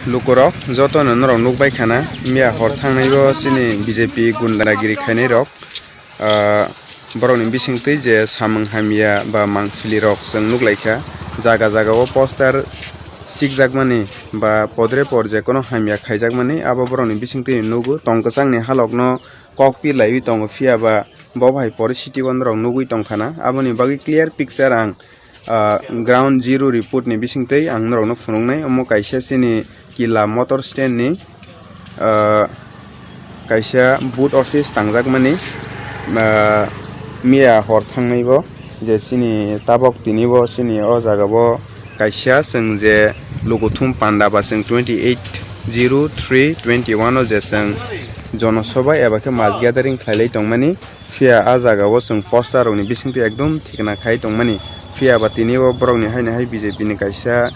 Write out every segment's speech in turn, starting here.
lukurok joto no norok nukbai khana mia hor thangnaibo chini BJP gundagiri khainai rok borok ni bisingtwi je samung hamya ba mangpili rok chong nuklaikha jaga jaga o poster sikjakmani ba podre por je kono hamya khaijakmani abo borok ni bisingtwi nugo tongkachang ni halok no kokpi laiwi tongo phiaba bo bhai poricity rok nugui tongkhana aboni bagi clear picture ang ground zero report ni bisingtwi ang norok no phunuknai omo kaisa chini kila motor stand ni kaisa boot office tangjakmani mia hor thangnaibo je chini tabok tinibo chini o jaga bo kaisa chong je logothum panda ba chong 28/03/21 o je chong jonosabha eba ke mass gathering khlailai tongmani phia a jaga o chong poster rok ni bisingtwi ekdom thikna khai tongmani phia ba tinibo borok ni haina hai BJP ni kaisa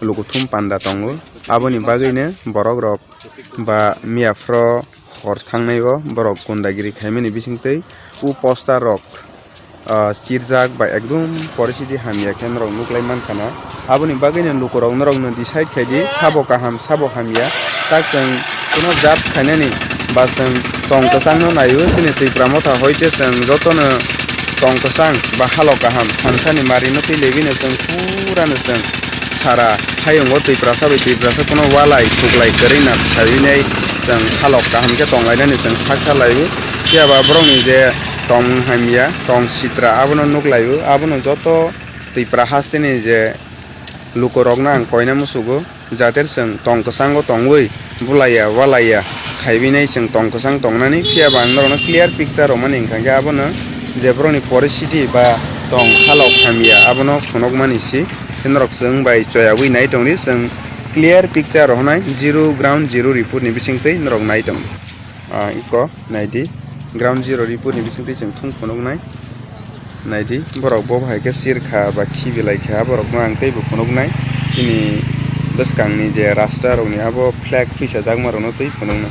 logothum panda tongo aboni bagine borok rok ba miafro hor thangnaibo borok gundagiri khaimani bisingtwi u poster rok chirjak ba ekdom poricity hamya khen rok nuklai mankana aboni bagine lukurok norok no decide khaidi sabo kaham sabo hamya tak chong kono jat khainani ba chong tongkachang no nayo chini twipramo tha hoite chong jotono tongkachang ba halok kaham thansani mari no pilebine chong purano chong sara hayongo twiprasa bai twiprasa kono walai thuklai korina thabinai chong halok kaham ke tonglainani chong sakha laibo kiaba borok ni je tong hamya tong sitra abono nuklaio abono joto twipra hasteni je lukurok nang koina musugo jater chong tongkachango tongoi bulaya walaya khaibinai chong tongkachang tongnani kiaba ang norok no clear picture romani engkha abono je borok ni poricity ba tong halok hamya abono phunukmani si norok chong bai choyawi nai tongni chong clear picture rohnai ground zero report ni bisingtwi norok nai tong iko naidi ground zero report ni bisingtwi chong thung phunuknai naidi borok bo bhai ke sirkha ba khibilai kha borok no ang tei bo phunuknai chini bwskang ni je rasta rok ni abo flag fisajak ma rok no tei phunuknai.